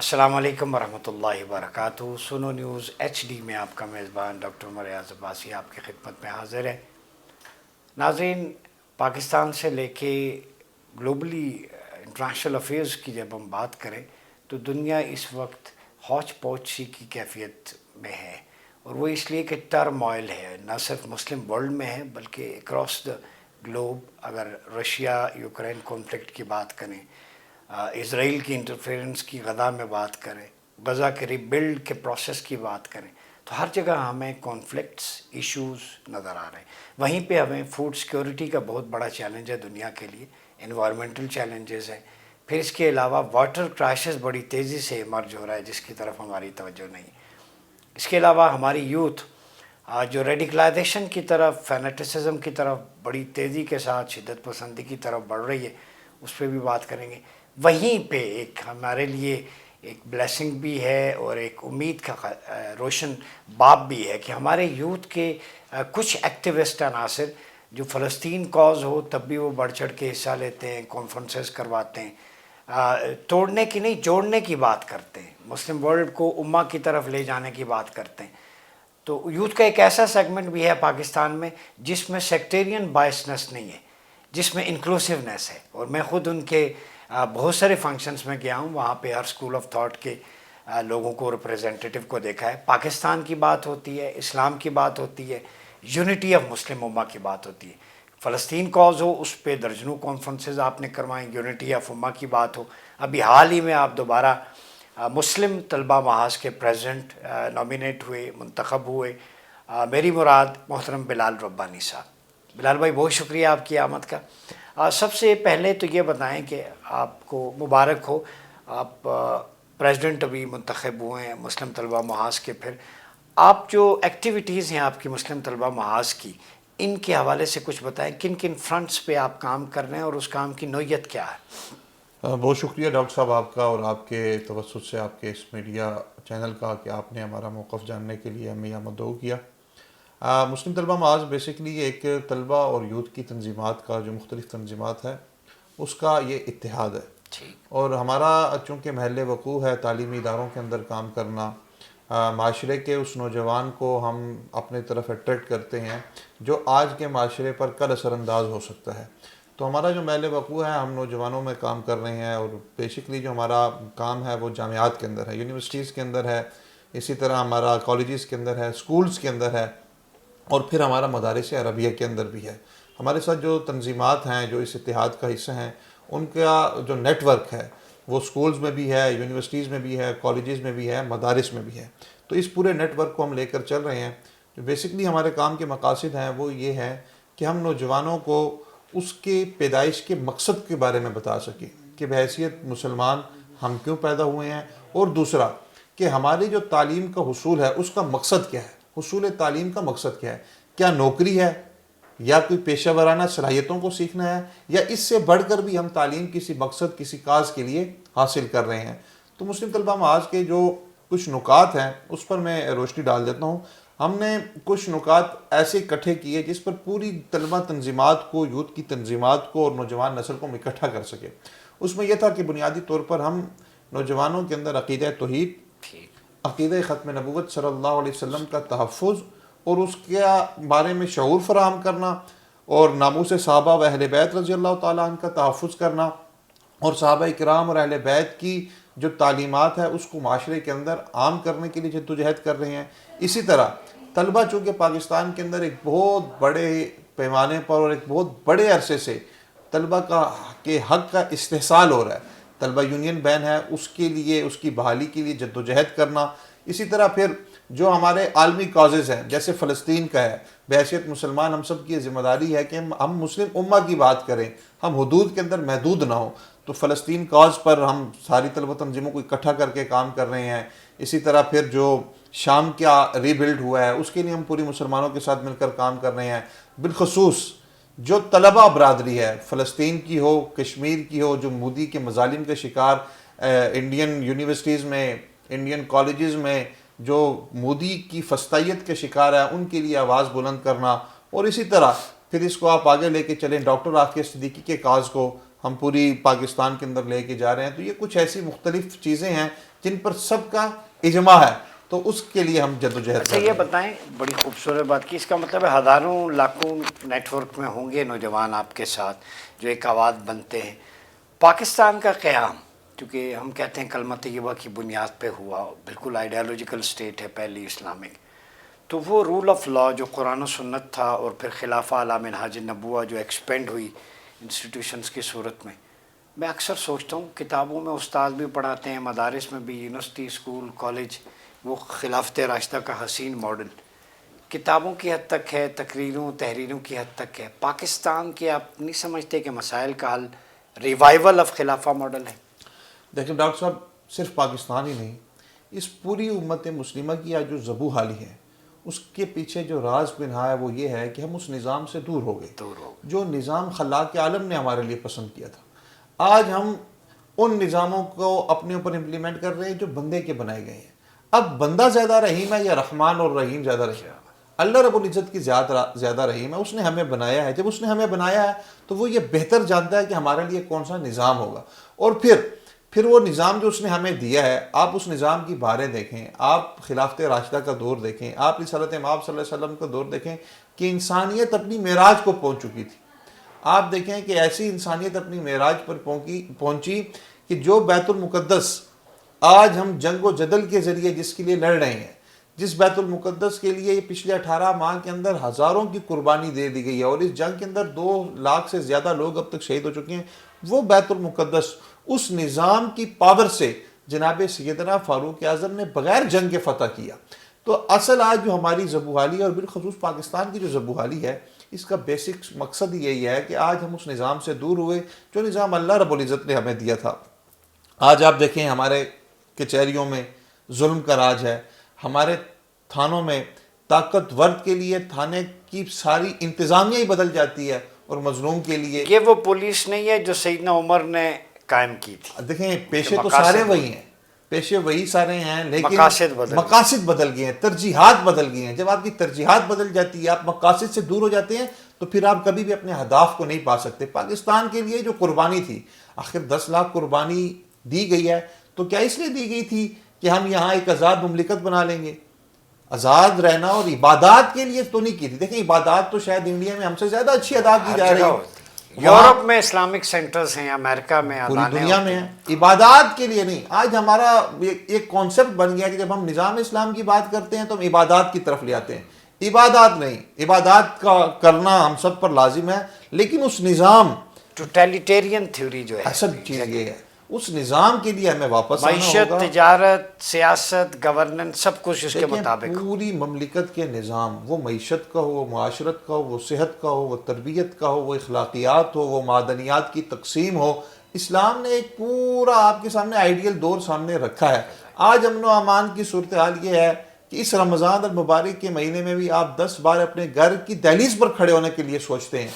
السلام علیکم ورحمۃ اللہ وبرکاتہ۔ سنو نیوز ایچ ڈی میں آپ کا میزبان ڈاکٹر عمر ریاض عباسی آپ کی خدمت میں حاضر ہے۔ ناظرین، پاکستان سے لے کے گلوبلی انٹرنیشنل افیئرز کی جب ہم بات کریں تو دنیا اس وقت ہوچ پوچ سی کی کیفیت میں ہے، اور وہ اس لیے کہ ٹرموائل ہے، نہ صرف مسلم ورلڈ میں ہے بلکہ اکراس دا گلوب۔ اگر رشیا یوکرین کانفلکٹ کی بات کریں، اسرائیل کی انٹرفیئرنس کی غزہ میں بات کریں، غزہ کے ری بلڈ کے پروسیس کی بات کریں، تو ہر جگہ ہمیں کانفلکٹس ایشوز نظر آ رہے ہیں۔ وہیں پہ ہمیں فوڈ سیکیورٹی کا بہت بڑا چیلنج ہے دنیا کے لیے، انوائرمنٹل چیلنجز ہیں، پھر اس کے علاوہ واٹر کرائسس بڑی تیزی سے ایمرج ہو رہا ہے جس کی طرف ہماری توجہ نہیں۔ اس کے علاوہ ہماری یوتھ جو ریڈیکلائزیشن کی طرف، فینیٹسزم کی طرف بڑی تیزی کے ساتھ شدت پسندی کی طرف بڑھ رہی ہے، اس پہ بھی بات کریں گے۔ وہیں پہ ایک ہمارے لیے ایک بلیسنگ بھی ہے اور ایک امید کا روشن باب بھی ہے کہ ہمارے یوتھ کے کچھ ایکٹیوسٹ عناصر جو فلسطین کاز ہو تب بھی وہ بڑھ چڑھ کے حصہ لیتے ہیں، کانفرنسز کرواتے ہیں، توڑنے کی نہیں جوڑنے کی بات کرتے ہیں، مسلم ورلڈ کو امہ کی طرف لے جانے کی بات کرتے ہیں۔ تو یوتھ کا ایک ایسا سیگمنٹ بھی ہے پاکستان میں جس میں سیکٹیرین بائسنس نہیں ہے، جس میں انکلوسیونیس ہے، اور میں خود ان کے بہت سارے فنکشنز میں گیا ہوں، وہاں پہ ہر اسکول آف تھاٹ کے لوگوں کو، ریپریزنٹیٹیو کو دیکھا ہے۔ پاکستان کی بات ہوتی ہے، اسلام کی بات ہوتی ہے، یونٹی آف مسلم امہ کی بات ہوتی ہے۔ فلسطین کاز ہو، اس پہ درجنوں کانفرنسز آپ نے کروائیں، یونٹی آف امہ کی بات ہو۔ ابھی حال ہی میں آپ دوبارہ مسلم طلبہ محاذ کے پریزیڈنٹ نامینیٹ ہوئے، منتخب ہوئے، میری مراد محترم بلال ربانی صاحب۔ بلال بھائی، بہت شکریہ آپ کی آمد کا۔ سب سے پہلے تو یہ بتائیں کہ آپ کو مبارک ہو، آپ پریزیڈنٹ ابھی منتخب ہوئے ہیں مسلم طلبہ محاذ کے۔ پھر آپ جو ایکٹیویٹیز ہیں آپ کی مسلم طلبہ محاذ کی، ان کے حوالے سے کچھ بتائیں، کن کن فرنٹس پہ آپ کام کر رہے ہیں اور اس کام کی نوعیت کیا ہے؟ بہت شکریہ ڈاکٹر صاحب آپ کا، اور آپ کے توسط سے آپ کے اس میڈیا چینل کا کہ آپ نے ہمارا موقف جاننے کے لیے ہمیں یہاں مدعو کیا۔ مسلم طلبہ محاذ بیسیکلی ایک طلبہ اور یوتھ کی تنظیمات کا، جو مختلف تنظیمات ہے اس کا یہ اتحاد ہے، اور ہمارا چونکہ محل وقوع ہے تعلیمی اداروں کے اندر کام کرنا، معاشرے کے اس نوجوان کو ہم اپنے طرف اٹریکٹ کرتے ہیں جو آج کے معاشرے پر کل اثر انداز ہو سکتا ہے۔ تو ہمارا جو محل وقوع ہے، ہم نوجوانوں میں کام کر رہے ہیں، اور بیسیکلی جو ہمارا کام ہے وہ جامعات کے اندر ہے، یونیورسٹیز کے اندر ہے، اسی طرح ہمارا کالجز کے اندر ہے، سکولز کے اندر ہے، اور پھر ہمارا مدارس عربیہ کے اندر بھی ہے۔ ہمارے ساتھ جو تنظیمات ہیں جو اس اتحاد کا حصہ ہیں، ان کا جو نیٹ ورک ہے وہ سکولز میں بھی ہے، یونیورسٹیز میں بھی ہے، کالجز میں بھی ہے، مدارس میں بھی ہے۔ تو اس پورے نیٹ ورک کو ہم لے کر چل رہے ہیں۔ جو بیسیکلی ہمارے کام کے مقاصد ہیں وہ یہ ہے کہ ہم نوجوانوں کو اس کے پیدائش کے مقصد کے بارے میں بتا سکیں کہ بحیثیت مسلمان ہم کیوں پیدا ہوئے ہیں، اور دوسرا کہ ہماری جو تعلیم کا حصول ہے اس کا مقصد کیا ہے، حصول تعلیم کا مقصد کیا ہے، کیا نوکری ہے یا کوئی پیشہ ورانہ صلاحیتوں کو سیکھنا ہے، یا اس سے بڑھ کر بھی ہم تعلیم کسی مقصد، کسی کاز کے لیے حاصل کر رہے ہیں۔ تو مسلم طلبہ محاذ کے جو کچھ نکات ہیں اس پر میں روشنی ڈال دیتا ہوں۔ ہم نے کچھ نکات ایسے اکٹھے کیے جس پر پوری طلبہ تنظیمات کو، یوتھ کی تنظیمات کو اور نوجوان نسل کو ہم اکٹھا کر سکے۔ اس میں یہ تھا کہ بنیادی طور پر ہم نوجوانوں کے اندر عقیدہ توحید، عقیدہ ختم نبوت صلی اللہ علیہ وسلم کا تحفظ اور اس کے بارے میں شعور فراہم کرنا، اور ناموس صحابہ و اہل بیت رضی اللہ تعالیٰ عنہ کا تحفظ کرنا، اور صحابہ کرام اور اہل بیت کی جو تعلیمات ہے اس کو معاشرے کے اندر عام کرنے کے لیے جدوجہد کر رہے ہیں۔ اسی طرح طلبہ چونکہ پاکستان کے اندر ایک بہت بڑے پیمانے پر اور ایک بہت بڑے عرصے سے طلبہ کے حق کا استحصال ہو رہا ہے، طلبہ یونین بین ہے، اس کے لیے، اس کی بحالی کے لیے جدوجہد کرنا۔ اسی طرح پھر جو ہمارے عالمی کازز ہیں جیسے فلسطین کا ہے، بحیثیت مسلمان ہم سب کی ذمہ داری ہے کہ ہم مسلم امہ کی بات کریں، ہم حدود کے اندر محدود نہ ہوں۔ تو فلسطین کاز پر ہم ساری طلبہ تنظیموں کو اکٹھا کر کے کام کر رہے ہیں۔ اسی طرح پھر جو شام کیا ری بلڈ ہوا ہے اس کے لیے ہم پوری مسلمانوں کے ساتھ مل کر کام کر رہے ہیں۔ بالخصوص جو طلبہ برادری ہے، فلسطین کی ہو، کشمیر کی ہو، جو مودی کے مظالم کے شکار انڈین یونیورسٹیز میں، انڈین کالجز میں جو مودی کی فسطائیت کے شکار ہیں، ان کے لیے آواز بلند کرنا۔ اور اسی طرح پھر اس کو آپ آگے لے کے چلیں، ڈاکٹر عافیہ صدیقی کے کاز کو ہم پوری پاکستان کے اندر لے کے جا رہے ہیں۔ تو یہ کچھ ایسی مختلف چیزیں ہیں جن پر سب کا اجماع ہے، تو اس کے لیے ہم جدوجہد اچھا کر یہ رہے ہیں۔ بتائیں، بڑی خوبصورت بات کی، اس کا مطلب ہے ہزاروں لاکھوں نیٹ ورک میں ہوں گے نوجوان آپ کے ساتھ جو ایک آواز بنتے ہیں۔ پاکستان کا قیام، کیونکہ ہم کہتے ہیں کلمہ طیبہ کی بنیاد پہ ہوا، بالکل آئیڈیالوجیکل سٹیٹ ہے پہلی اسلامک، تو وہ رول آف لا جو قرآن و سنت تھا اور پھر خلافہ علی منہاج النبوہ جو ایکسپینڈ ہوئی انسٹیٹیوشنز کی صورت میں اکثر سوچتا ہوں کتابوں میں استاد بھی پڑھاتے ہیں، مدارس میں بھی، یونیورسٹی، اسکول، کالج، وہ خلافت راشدہ کا حسین ماڈل کتابوں کی حد تک ہے، تقریروں تحریروں کی حد تک ہے۔ پاکستان کے آپ نہیں سمجھتے کہ مسائل کا حل ریوائول آف خلافہ ماڈل ہے؟ دیکھیں ڈاکٹر صاحب، صرف پاکستان ہی نہیں، اس پوری امت مسلمہ کی آج جو ذبو حالی ہے، اس کے پیچھے جو راز پنہا ہے وہ یہ ہے کہ ہم اس نظام سے دور ہو گئے، جو نظام خلاق عالم نے ہمارے لیے پسند کیا تھا۔ آج ہم ان نظاموں کو اپنے اوپر امپلیمنٹ کر رہے ہیں جو بندے کے بنائے گئے ہیں۔ اب بندہ زیادہ رحیم ہے یا رحمان اور رحیم زیادہ رحیم ہے؟ اللہ رب العزت کی زیادہ رحیم ہے، اس نے ہمیں بنایا ہے۔ جب اس نے ہمیں بنایا ہے تو وہ یہ بہتر جانتا ہے کہ ہمارے لیے کون سا نظام ہوگا، اور پھر وہ نظام جو اس نے ہمیں دیا ہے، آپ اس نظام کی باریں دیکھیں، آپ خلافت راشدہ کا دور دیکھیں، آپ رسالت مآب صلی اللہ علیہ وسلم کا دور دیکھیں کہ انسانیت اپنی معراج کو پہنچ چکی تھی۔ آپ دیکھیں کہ ایسی انسانیت اپنی معراج پر پہنچی کہ جو بیت المقدس آج ہم جنگ و جدل کے ذریعے جس کے لیے لڑ رہے ہیں، جس بیت المقدس کے لیے پچھلے 18 ماہ کے اندر ہزاروں کی قربانی دے دی گئی ہے، اور اس جنگ کے اندر 2 لاکھ سے زیادہ لوگ اب تک شہید ہو چکے ہیں، وہ بیت المقدس اس نظام کی پاور سے جناب سیدنا فاروق اعظم نے بغیر جنگ کے فتح کیا۔ تو اصل آج جو ہماری ذبوحالی ہے، اور بالخصوص پاکستان کی جو ذبوحالی ہے، اس کا بیسک مقصد یہی ہے کہ آج ہم اس نظام سے دور ہوئے جو نظام اللہ رب العزت نے ہمیں دیا تھا۔ آج آپ دیکھیں ہمارے کچہریوں میں ظلم کا راج ہے، ہمارے تھانوں میں طاقتور کے لیے تھانے کی ساری انتظامیہ ہی بدل جاتی ہے، اور مظلوم کے لیے یہ وہ پولیس نہیں ہے جو سیدنا عمر نے قائم کی تھی۔ دیکھیں پیشے تو سارے وہی ہیں، پیشے وہی سارے ہیں، لیکن مقاصد بدل گئے ہیں، ترجیحات بدل گئی ہیں۔ جب آپ کی ترجیحات بدل جاتی ہے، آپ مقاصد سے دور ہو جاتے ہیں، تو پھر آپ کبھی بھی اپنے اہداف کو نہیں پا سکتے۔ پاکستان کے لیے جو قربانی تھی، آخر 10 لاکھ قربانی دی گئی ہے، تو کیا اس لیے دی گئی تھی کہ ہم یہاں ایک آزاد مملکت بنا لیں گے؟ آزاد رہنا اور عبادات کے لیے تو نہیں کی تھی۔ دیکھیں عبادات تو شاید انڈیا میں ہم سے زیادہ اچھی ادا کی جا رہی ہے، یورپ میں اسلامک سینٹرز ہیں، امریکہ میں، پوری دنیا میں ہیں، عبادات کے لیے نہیں۔ آج ہمارا ایک کانسیپٹ بن گیا کہ جب ہم نظام اسلام کی بات کرتے ہیں تو ہم عبادات کی طرف لے آتے ہیں۔ عبادات نہیں، عبادات کا کرنا ہم سب پر لازم ہے، لیکن اس نظام ٹوٹیلیٹیرین تھیوری جو ہے، اصل چیز یہ ہے، اس نظام کے لیے ہمیں واپس آنا معیشت، ہوگا۔ تجارت، سیاست، گورننس، سب کچھ اس کے مطابق۔ پوری مملکت کے نظام، وہ معیشت کا ہو، وہ معاشرت کا ہو، وہ صحت کا ہو، وہ تربیت کا ہو، وہ اخلاقیات ہو، وہ معدنیات کی تقسیم ہو، اسلام نے ایک پورا آپ کے سامنے آئیڈیل دور سامنے رکھا ہے۔ آج امن و امان کی صورتحال یہ ہے کہ اس رمضان المبارک کے مہینے میں بھی آپ 10 بار اپنے گھر کی دہلیز پر کھڑے ہونے کے لیے سوچتے ہیں،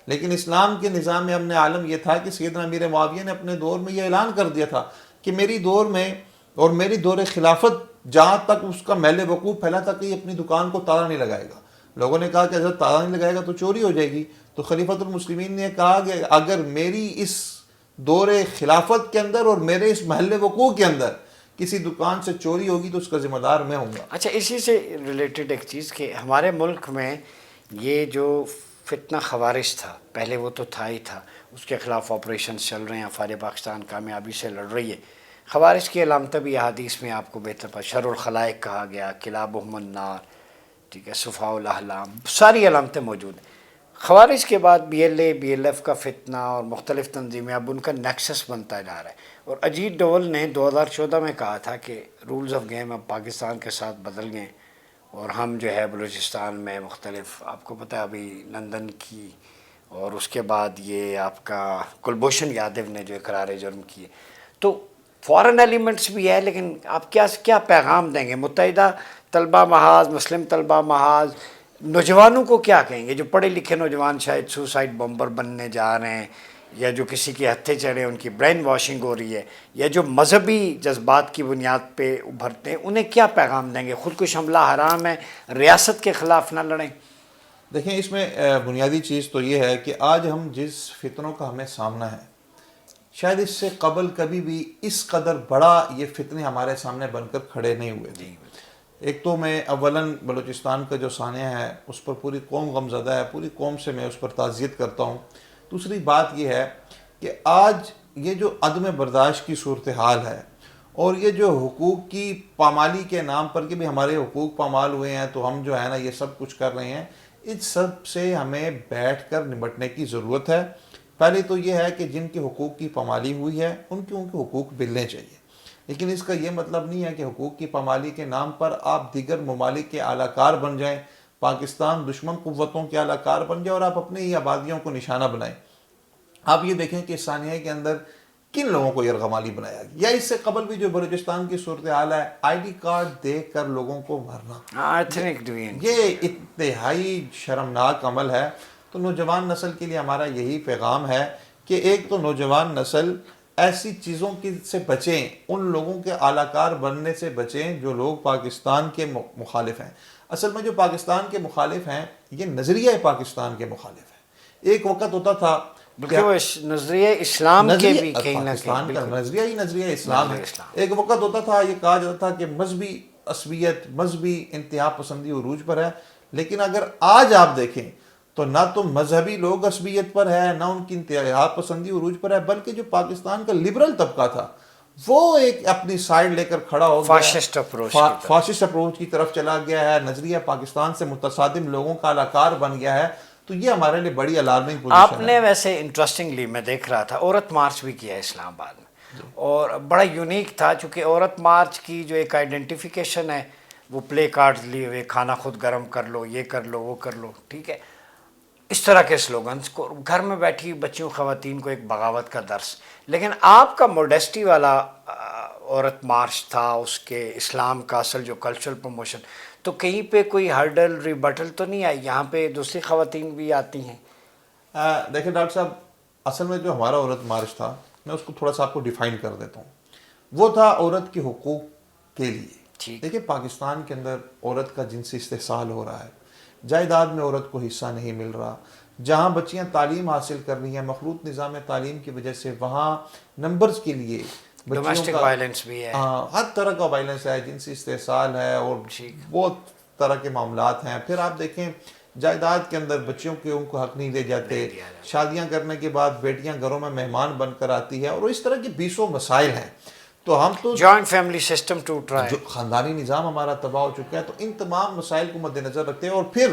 لیکن اسلام کے نظام میں امن عالم یہ تھا کہ سیدنا امیر معاویہ نے اپنے دور میں یہ اعلان کر دیا تھا کہ میری دور میں اور میری دور خلافت جہاں تک اس کا میل وقوع پھیلا تھا کہ اپنی دکان کو تالا نہیں لگائے گا۔ لوگوں نے کہا کہ اگر تالا نہیں لگائے گا تو چوری ہو جائے گی، تو خلیفۃ المسلمین نے کہا کہ اگر میری اس دور خلافت کے اندر اور میرے اس محل وقوع کے اندر کسی دکان سے چوری ہوگی تو اس کا ذمہ دار میں ہوں گا۔ اچھا، اسی سے ریلیٹڈ ایک چیز کہ ہمارے ملک میں یہ جو فتنہ خوارج تھا، پہلے وہ تو تھا ہی تھا، اس کے خلاف آپریشنز چل رہے ہیں، افواج پاکستان کامیابی سے لڑ رہی ہے۔ خوارج کی علامتیں بھی احادیث میں آپ کو بہتر پتہ، شر الخلائق کہا گیا، کلابہم النار، ٹھیک ہے، صفاء الاحلام، ساری علامتیں موجود ہیں۔ خوارج کے بعد B L A, B L F کا فتنہ اور مختلف تنظیمیں، اب ان کا نیکسس بنتا جا رہا ہے، اور اجیت ڈوول نے 2014 میں کہا تھا کہ رولز آف گیم اب پاکستان کے ساتھ بدل گئے، اور ہم جو ہے بلوچستان میں مختلف، آپ کو پتہ ہے ابھی لندن کی، اور اس کے بعد یہ آپ کا کلبھوشن یادو نے جو اقرار جرم کیے، تو فورن ایلیمنٹس بھی ہے، لیکن آپ کیا پیغام دیں گے متحدہ طلبہ محاذ، مسلم طلبہ محاذ، نوجوانوں کو کیا کہیں گے جو پڑھے لکھے نوجوان شاید سوسائڈ بمبر بننے جا رہے ہیں، یا جو کسی کے ہتھے چڑھے، ان کی برین واشنگ ہو رہی ہے، یا جو مذہبی جذبات کی بنیاد پہ ابھرتے ہیں، انہیں کیا پیغام دیں گے؟ خودکش حملہ حرام ہے، ریاست کے خلاف نہ لڑیں۔ دیکھیں اس میں بنیادی چیز تو یہ ہے کہ آج ہم جس فتنوں کا ہمیں سامنا ہے، شاید اس سے قبل کبھی بھی اس قدر بڑا یہ فتنے ہمارے سامنے بن کر کھڑے نہیں ہوئے تھے. ایک تو میں اولاً بلوچستان کا جو سانحہ ہے اس پر پوری قوم غمزدہ ہے، پوری قوم سے میں اس پر تعزیت کرتا ہوں. دوسری بات یہ ہے کہ آج یہ جو عدم برداشت کی صورتحال ہے اور یہ جو حقوق کی پامالی کے نام پر کہ بھی ہمارے حقوق پامال ہوئے ہیں تو ہم جو ہے نا یہ سب کچھ کر رہے ہیں، اس سب سے ہمیں بیٹھ کر نمٹنے کی ضرورت ہے. پہلے تو یہ ہے کہ جن کے حقوق کی پامالی ہوئی ہے ان کے حقوق ملنے چاہیے، لیکن اس کا یہ مطلب نہیں ہے کہ حقوق کی پامالی کے نام پر آپ دیگر ممالک کے اعلی کار بن جائیں، پاکستان دشمن قوتوں کے اعلی کار بن جائے اور آپ اپنی ہی آبادیوں کو نشانہ بنائیں. آپ یہ دیکھیں کہ اس سانحے کے اندر کن لوگوں کو یرغمالی بنایا گیا، یا اس سے قبل بھی جو بلوچستان کی صورتحال ہے آئی ڈی کارڈ دیکھ کر لوگوں کو مرنا، یہ انتہائی شرمناک عمل ہے. تو نوجوان نسل کے لیے ہمارا یہی پیغام ہے کہ ایک تو نوجوان نسل ایسی چیزوں کی سے بچیں، ان لوگوں کے اعلی کار بننے سے بچیں جو لوگ پاکستان کے مخالف ہیں. اصل میں جو پاکستان کے مخالف ہیں یہ نظریہ پاکستان کے مخالف ہیں. ایک وقت ہوتا تھا بلکہ وہ نظریہ اسلام کے بھی کہیں نہ پاکستان کا نظریہ اسلام ہے. ایک وقت ہوتا تھا یہ کہا جاتا تھا کہ مذہبی عصبیت، مذہبی انتہا پسندی عروج پر ہے، لیکن اگر آج آپ دیکھیں تو نہ تو مذہبی لوگ عصبیت پر ہے، نہ ان کی انتہا پسندی عروج پر ہے، بلکہ جو پاکستان کا لبرل طبقہ تھا وہ ایک اپنی سائیڈ لے کر کھڑا ہو گیا، فاشسٹ اپروچ کی طرف چلا گیا ہے، نظریہ پاکستان سے متصادم لوگوں کا الاکار بن گیا ہے. تو یہ ہمارے لیے بڑی الارمنگ پوزیشن ہے. آپ نے ویسے انٹرسٹنگلی میں دیکھ رہا تھا عورت مارچ بھی کیا ہے اسلام آباد میں، اور بڑا یونیک تھا چونکہ عورت مارچ کی جو ایک آئیڈینٹیفیکیشن ہے وہ پلے کارڈز لیے ہوئے، کھانا خود گرم کر لو، یہ کر لو، وہ کر لو، ٹھیک ہے، اس طرح کے سلوگنز کو گھر میں بیٹھی بچیوں خواتین کو ایک بغاوت کا درس. لیکن آپ کا موڈیسٹی والا عورت مارچ تھا، اس کے اسلام کا اصل جو کلچرل پروموشن، تو کہیں پہ کوئی ہرڈل ریبٹل تو نہیں آئی؟ یہاں پہ دوسری خواتین بھی آتی ہیں. دیکھیں ڈاکٹر صاحب، اصل میں جو ہمارا عورت مارچ تھا میں اس کو تھوڑا سا آپ کو ڈیفائن کر دیتا ہوں. وہ تھا عورت کے حقوق کے لیے. دیکھیں پاکستان کے اندر عورت کا جنسی استحصال ہو رہا ہے، جائیداد میں عورت کو حصہ نہیں مل رہا، جہاں بچیاں تعلیم حاصل کر رہی ہیں مخلوط نظام تعلیم کی وجہ سے وہاں نمبرز کے لیے ڈومیسٹک وائلنس بھی ہے، ہر طرح کا وائلنس ہے، جنسی استحصال ہے اور بہت طرح کے معاملات ہیں. پھر آپ دیکھیں جائیداد کے اندر بچیوں کے ان کو حق نہیں دے جاتے، شادیاں کرنے کے بعد بیٹیاں گھروں میں مہمان بن کر آتی ہے، اور اس طرح کے 20 مسائل ہیں. تو ہم تو جوائنٹ فیملی سسٹم ٹوٹ رہا ہے، جو خاندانی نظام ہمارا تباہ ہو چکا ہے. تو ان تمام مسائل کو مد نظر رکھتے ہیں، اور پھر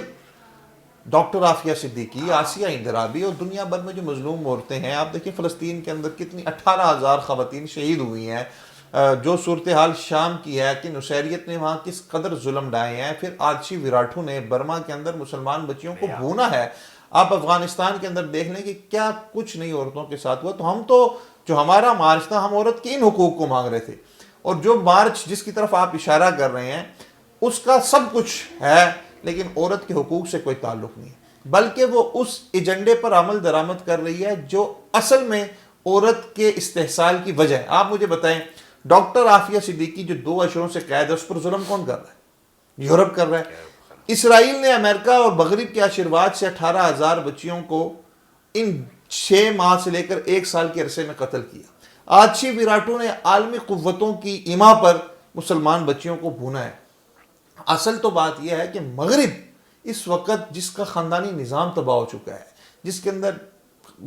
ڈاکٹر عافیہ صدیقی، آسیہ اندرابی اور دنیا بھر میں جو مظلوم عورتیں ہیں، آپ دیکھیں فلسطین کے اندر کتنی 18,000 خواتین شہید ہوئی ہیں. جو صورتحال شام کی ہے کہ نصیریت نے وہاں کس قدر ظلم ڈھائے ہیں، پھر آدشی وراٹھو نے برما کے اندر مسلمان بچیوں کو بھونا ہے. آپ افغانستان کے اندر دیکھ لیں کہ کیا کچھ نہیں عورتوں کے ساتھ ہوا. تو ہم تو جو ہمارا مارچ تھا ہم عورت کے ان حقوق کو مانگ رہے تھے، اور جو مارچ جس کی طرف آپ اشارہ کر رہے ہیں اس کا سب کچھ ہے، لیکن عورت کے حقوق سے کوئی تعلق نہیں ہے، بلکہ وہ اس ایجنڈے پر عمل درآمد کر رہی ہے جو اصل میں عورت کے استحصال کی وجہ ہے. آپ مجھے بتائیں ڈاکٹر عافیہ صدیقی جو 2 اشروں سے قید ہے اس پر ظلم کون کر رہا ہے؟ یورپ کر رہا ہے. اسرائیل نے امریکہ اور مغرب کے آشرواد سے 18,000 بچیوں کو ان 6 ماہ سے لے کر 1 سال کے عرصے میں قتل کیا. آدشی وراٹو نے عالمی قوتوں کی ایما پر مسلمان بچیوں کو بھونا ہے. اصل تو بات یہ ہے کہ مغرب اس وقت جس کا خاندانی نظام تباہ ہو چکا ہے، جس کے اندر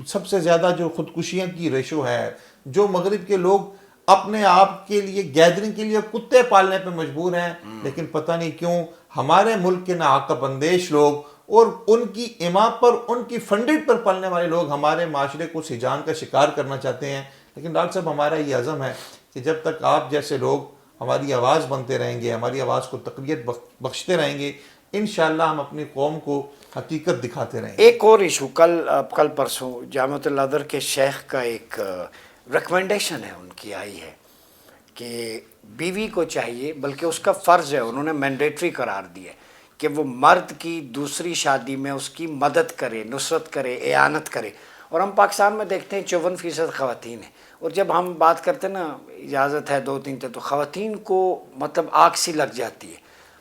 سب سے زیادہ جو خودکشیاں کی ریشو ہے، جو مغرب کے لوگ اپنے آپ کے لیے گیدرنگ کے لیے کتے پالنے پہ مجبور ہیں، لیکن پتہ نہیں کیوں ہمارے ملک کے ناعقل اندیش لوگ اور ان کی ایما پر، ان کی فنڈڈ پر پلنے والے لوگ ہمارے معاشرے کو سجان کا شکار کرنا چاہتے ہیں. لیکن ڈاکٹر صاحب ہمارا یہ عزم ہے کہ جب تک آپ جیسے لوگ ہماری آواز بنتے رہیں گے، ہماری آواز کو تقویت بخشتے رہیں گے، انشاءاللہ ہم اپنی قوم کو حقیقت دکھاتے رہیں گے. ایک اور ایشو کل پرسوں جامعۃ الازہر کے شیخ کا ایک ریکمنڈیشن ہے، ان کی آئی ہے کہ بیوی کو چاہیے، بلکہ اس کا فرض ہے، انہوں نے مینڈیٹری قرار دیا کہ وہ مرد کی دوسری شادی میں اس کی مدد کرے، نصرت کرے، اعانت کرے. اور ہم پاکستان میں دیکھتے ہیں 54% خواتین ہیں، اور جب ہم بات کرتے ہیں نا اجازت ہے 2-3 تو خواتین کو مطلب آگ سی لگ جاتی ہے.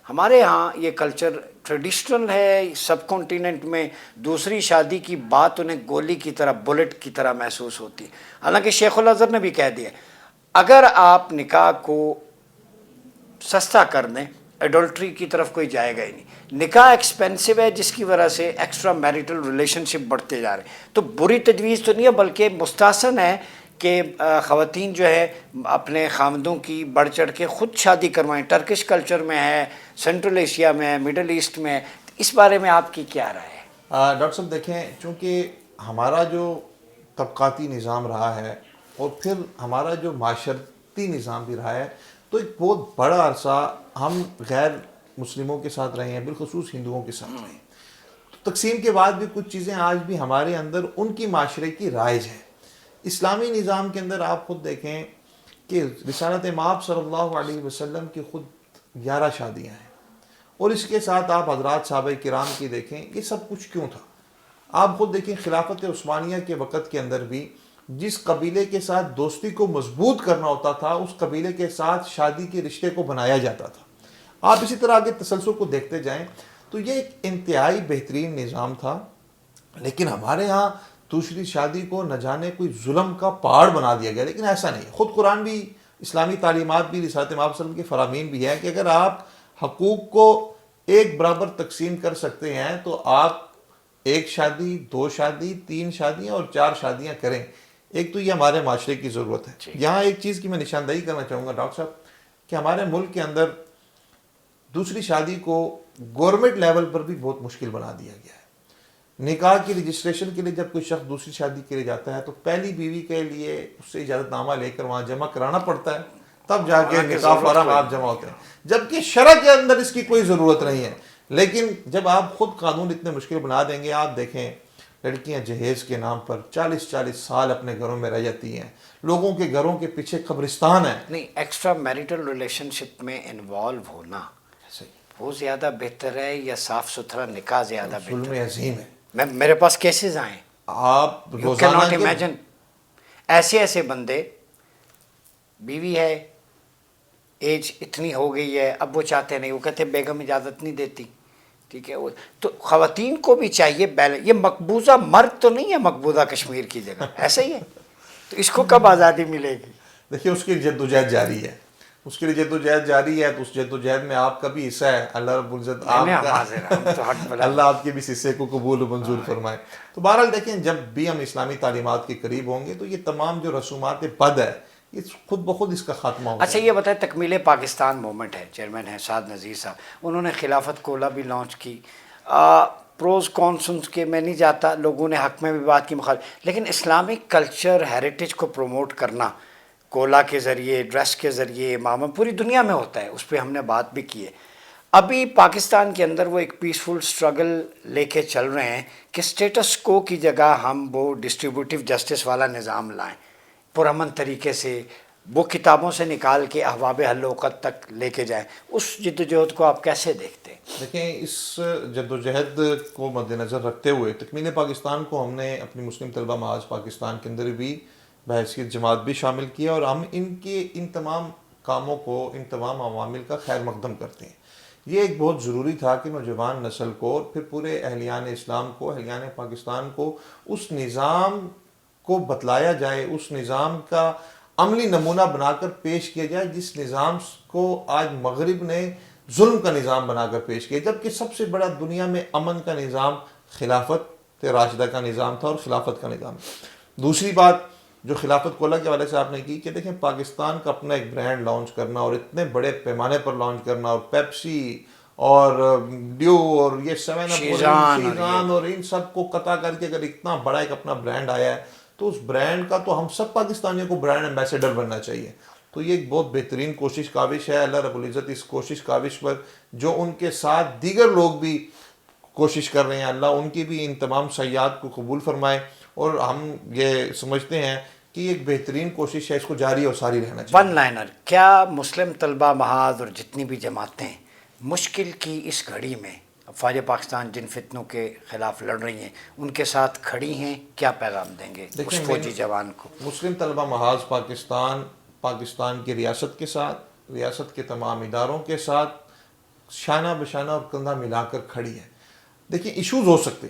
ہمارے ہاں یہ کلچر ٹریڈیشنل ہے، سب کانٹیننٹ میں دوسری شادی کی بات انہیں گولی کی طرح، بلٹ کی طرح محسوس ہوتی ہے. حالانکہ شیخ الازہر نے بھی کہہ دیا اگر آپ نکاح کو سستا کر دیں ایڈلٹری کی طرف کوئی جائے گا ہی نہیں. نکاح ایکسپینسو ہے جس کی وجہ سے ایکسٹرا میریٹل ریلیشن شپ بڑھتے جا رہے ہیں. تو بری تجویز تو نہیں ہے بلکہ مستحسن ہے کہ خواتین جو ہے اپنے خامدوں کی بڑھ چڑھ کے خود شادی کروائیں. ٹرکش کلچر میں ہے، سینٹرل ایشیا میں ہے، مڈل ایسٹ میں ہے. اس بارے میں آپ کی کیا رائے ہے؟ ڈاکٹر صاحب دیکھیں، چونکہ ہمارا جو طبقاتی نظام رہا ہے اور پھر ہمارا جو معاشرتی نظام بھی رہا ہے، تو ایک بہت بڑا عرصہ ہم غیر مسلموں کے ساتھ رہے ہیں، بالخصوص ہندوؤں کے ساتھ رہے ہیں. تو تقسیم کے بعد بھی کچھ چیزیں آج بھی ہمارے اندر ان کی معاشرے کی رائج ہیں. اسلامی نظام کے اندر آپ خود دیکھیں کہ رسالت مآب صلی اللہ علیہ وسلم کی خود 11 شادیاں ہیں، اور اس کے ساتھ آپ حضرات صحابہ کرام کی دیکھیں یہ سب کچھ کیوں تھا. آپ خود دیکھیں خلافت عثمانیہ کے وقت کے اندر بھی جس قبیلے کے ساتھ دوستی کو مضبوط کرنا ہوتا تھا اس قبیلے کے ساتھ شادی کے رشتے کو بنایا جاتا تھا. آپ اسی طرح آگے تسلسل کو دیکھتے جائیں تو یہ ایک انتہائی بہترین نظام تھا. لیکن ہمارے ہاں دوسری شادی کو نہ جانے کوئی ظلم کا پہاڑ بنا دیا گیا. لیکن ایسا نہیں. خود قرآن بھی، اسلامی تعلیمات بھی، رسالت مآب صلی اللہ علیہ وسلم کے فرامین بھی ہے کہ اگر آپ حقوق کو ایک برابر تقسیم کر سکتے ہیں تو آپ 1 شادی، 2 شادی، 3 شادیاں اور 4 شادیاں کریں. ایک تو یہ ہمارے معاشرے کی ضرورت ہے. یہاں ایک چیز کی میں نشاندہی کرنا چاہوں گا ڈاکٹر صاحب کہ ہمارے ملک کے اندر دوسری شادی کو گورنمنٹ لیول پر بھی بہت مشکل بنا دیا گیا ہے. نکاح کی رجسٹریشن کے لیے جب کوئی شخص دوسری شادی کے لیے جاتا ہے تو پہلی بیوی کے لیے اس سے اجازت نامہ لے کر وہاں جمع کرانا پڑتا ہے، تب جا کے نکاح فارم آپ جمع ہوتے ہیں. جبکہ شرع کے اندر اس کی کوئی ضرورت نہیں ہے. لیکن جب آپ خود قانون اتنے مشکل بنا دیں گے، آپ دیکھیں لڑکیاں جہیز کے نام پر 40 سال اپنے گھروں میں رہ جاتی ہیں. لوگوں کے گھروں کے پیچھے قبرستان ہے. نہیں، ایکسٹرا میریٹل ریلیشن شپ میں انوالو ہونا وہ زیادہ بہتر ہے یا صاف ستھرا نکاح زیادہ بہتر؟ ظلم عظیم ہے. میرے پاس کیسز آئے، آپ یو کین ناٹ روزانہ امیجن. ایسے بندے، بیوی ہے، ایج اتنی ہو گئی ہے، اب وہ چاہتے نہیں، وہ کہتے بیگم اجازت نہیں دیتی. ٹھیک ہے، تو خواتین کو بھی چاہیے بیلنس. یہ مقبوضہ مرد تو نہیں ہے مقبوضہ کشمیر کی جگہ، ایسا ہی ہے. تو اس کو کب آزادی ملے گی؟ دیکھیے اس کی جدوجہد جاری ہے، اس کے لیے جدوجہد جاری ہے. تو اس جدوجہد میں آپ کا بھی حصہ ہے. اللہ رب العزت اللہ آپ کے بھی اس حصے کو قبول و منظور فرمائے. تو بہرحال دیکھیں جب بھی ہم اسلامی تعلیمات کے قریب ہوں گے تو یہ تمام جو رسومات بد ہے یہ خود بخود اس کا خاتمہ ہوگا. اچھا یہ بتائیں، تکمیل پاکستان موومنٹ ہے، چیئرمین ہیں سعد نذیر صاحب، انہوں نے خلافت کولا بھی لانچ کی. پروز کونسنس کے میں نہیں جاتا، لوگوں نے حق میں بھی بات کی مخالف، لیکن اسلامک کلچر ہیریٹیج کو پروموٹ کرنا کولا کے ذریعے، ڈریس کے ذریعے، امامہ پوری دنیا میں ہوتا ہے، اس پہ ہم نے بات بھی کی ہے. ابھی پاکستان کے اندر وہ ایک پیسفل سٹرگل لے کے چل رہے ہیں کہ سٹیٹس کو کی جگہ ہم وہ ڈسٹریبیوٹیو جسٹس والا نظام لائیں، پرامن طریقے سے وہ کتابوں سے نکال کے احباب حل وقت تک لے کے جائیں. اس جدوجہد کو آپ کیسے دیکھتے ہیں؟ دیکھیں اس جدوجہد کو مد نظر رکھتے ہوئے تکمیل پاکستان کو ہم نے اپنی مسلم طلبہ محاذ پاکستان کے اندر بھی بحیثیت جماعت بھی شامل کیا، اور ہم ان تمام کاموں کو، ان تمام عوامل کا خیر مقدم کرتے ہیں. یہ ایک بہت ضروری تھا کہ نوجوان نسل کو اور پھر پورے اہلیان اسلام کو، اہلیان پاکستان کو اس نظام کو بتلایا جائے، اس نظام کا عملی نمونہ بنا کر پیش کیا جائے جس نظام کو آج مغرب نے ظلم کا نظام بنا کر پیش کیا. جبکہ سب سے بڑا دنیا میں امن کا نظام خلافت راشدہ کا نظام تھا اور خلافت کا نظام. دوسری بات جو خلافت کولا کے حوالے سے آپ نے کی کہ دیکھیں پاکستان کا اپنا ایک برانڈ لانچ کرنا اور اتنے بڑے پیمانے پر لانچ کرنا، اور پیپسی اور ڈیو اور یہ شیزان اور ان سب کو قطع کر کے اگر اتنا بڑا ایک اپنا برانڈ آیا ہے تو اس برانڈ کا تو ہم سب پاکستانیوں کو برانڈ ایمبیسیڈر بننا چاہیے. تو یہ ایک بہت بہترین کوشش کاوش ہے. اللہ رب العزت اس کوشش کاوش پر جو ان کے ساتھ دیگر لوگ بھی کوشش کر رہے ہیں، اللہ ان کی بھی ان تمام سیاحت کو قبول فرمائے. اور ہم یہ سمجھتے ہیں کہ یہ ایک بہترین کوشش ہے، اس کو جاری اور ساری رہنا چاہیے. ون لائنر، کیا مسلم طلبہ محاذ اور جتنی بھی جماعتیں مشکل کی اس گھڑی میں افواج پاکستان جن فتنوں کے خلاف لڑ رہی ہیں ان کے ساتھ کھڑی ہیں؟ کیا پیغام دیں گے اس فوجی جوان کو؟ مسلم طلبہ محاذ پاکستان کی ریاست کے ساتھ، ریاست کے تمام اداروں کے ساتھ شانہ بشانہ اور کندھا ملا کر کھڑی ہے. دیکھیں ایشوز ہو سکتے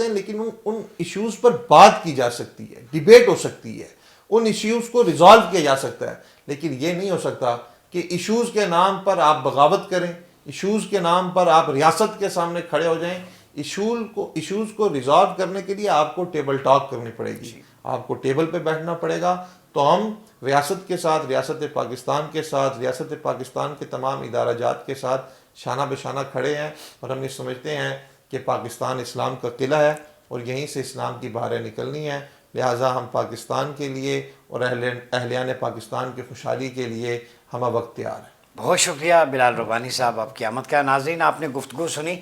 ہیں لیکن ان ایشوز پر بات کی جا سکتی ہے, ڈیبیٹ ہو سکتی ہے, ان ایشوز کو ریزالو کیا جا سکتا ہے. لیکن یہ نہیں ہو سکتا کہ ایشوز کے نام پر آپ بغاوت کریں, ایشوز کے نام پر آپ ریاست کے سامنے کھڑے ہو جائیں. ایشوز کو ریزالو کرنے کے لیے آپ کو ٹیبل ٹاک کرنی پڑے گی, آپ کو ٹیبل پہ بیٹھنا پڑے گا. تو ہم ریاست کے ساتھ, ریاست پاکستان کے ساتھ, ریاست پاکستان کے تمام ادارہ جات کے ساتھ شانہ بشانہ کھڑے ہیں, اور ہم یہ سمجھتے ہیں کہ پاکستان اسلام کا قلعہ ہے اور یہیں سے اسلام کی بہاریں نکلنی ہیں. لہٰذا ہم پاکستان کے لیے اور اہلیان پاکستان کی خوشحالی کے لیے ہم وقت تیار ہیں. بہت شکریہ بلال ربانی صاحب, آپ کی آمد کا. ناظرین, آپ نے گفتگو سنی.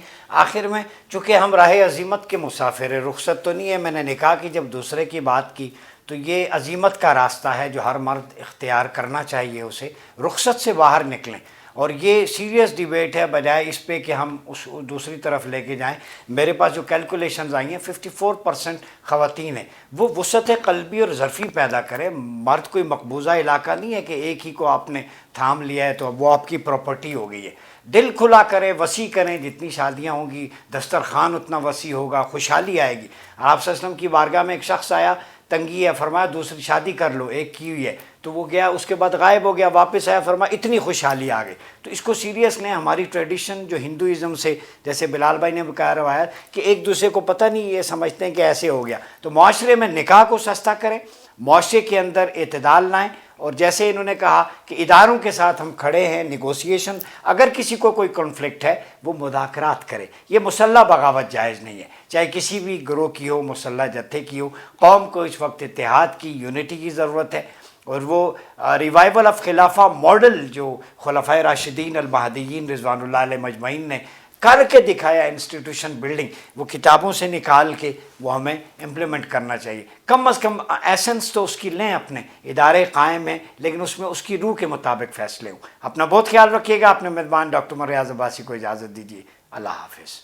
آخر میں چونکہ ہم راہ عزیمت کے مسافر ہیں, رخصت تو نہیں ہے. میں نے نکاح کی جب دوسرے کی بات کی تو یہ عزیمت کا راستہ ہے جو ہر مرد اختیار کرنا چاہیے اسے. رخصت سے باہر نکلیں, اور یہ سیریس ڈیبیٹ ہے, بجائے اس پہ کہ ہم اس دوسری طرف لے کے جائیں. میرے پاس جو کیلکولیشنز آئی ہیں 54% خواتین ہیں. وہ وسعت قلبی اور ظرفی پیدا کرے. مرد کوئی مقبوضہ علاقہ نہیں ہے کہ ایک ہی کو آپ نے تھام لیا ہے تو وہ آپ کی پراپرٹی ہو گئی ہے. دل کھلا کریں, وسیع کریں. جتنی شادیاں ہوں گی دسترخوان اتنا وسیع ہوگا, خوشحالی آئے گی. آپ صلی اللہ علیہ وسلم کی بارگاہ میں ایک شخص آیا, تنگی ہے, فرمایا دوسری شادی کر لو, ایک کی ہوئی ہے. تو وہ گیا, اس کے بعد غائب ہو گیا, واپس آیا, فرمایا اتنی خوشحالی آ گئی. تو اس کو سیریس لیں. ہماری ٹریڈیشن جو ہندوازم سے, جیسے بلال بھائی نے بتایا روایت کہ ایک دوسرے کو پتہ نہیں, یہ سمجھتے ہیں کہ ایسے ہو گیا. تو معاشرے میں نکاح کو سستا کریں, معاشرے کے اندر اعتدال لائیں. اور جیسے انہوں نے کہا کہ اداروں کے ساتھ ہم کھڑے ہیں, نیگوسیشن, اگر کسی کو کوئی کنفلکٹ ہے وہ مذاکرات کرے. یہ مسلح بغاوت جائز نہیں ہے, چاہے کسی بھی گروہ کی ہو, مسلح جتھے کی ہو. قوم کو اس وقت اتحاد کی, یونٹی کی ضرورت ہے. اور وہ ریوائول آف خلافہ ماڈل جو خلفائے راشدین المہدیین رضوان اللہ علیہ مجمعین نے کر کے دکھایا, انسٹیٹیوشن بلڈنگ, وہ کتابوں سے نکال کے وہ ہمیں امپلیمنٹ کرنا چاہیے. کم از کم ایسنس تو اس کی لیں. اپنے ادارے قائم ہیں لیکن اس میں اس کی روح کے مطابق فیصلے ہوں. اپنا بہت خیال رکھیے گا. اپنے میزبان ڈاکٹر مریاض عباسی کو اجازت دیجیے. اللہ حافظ.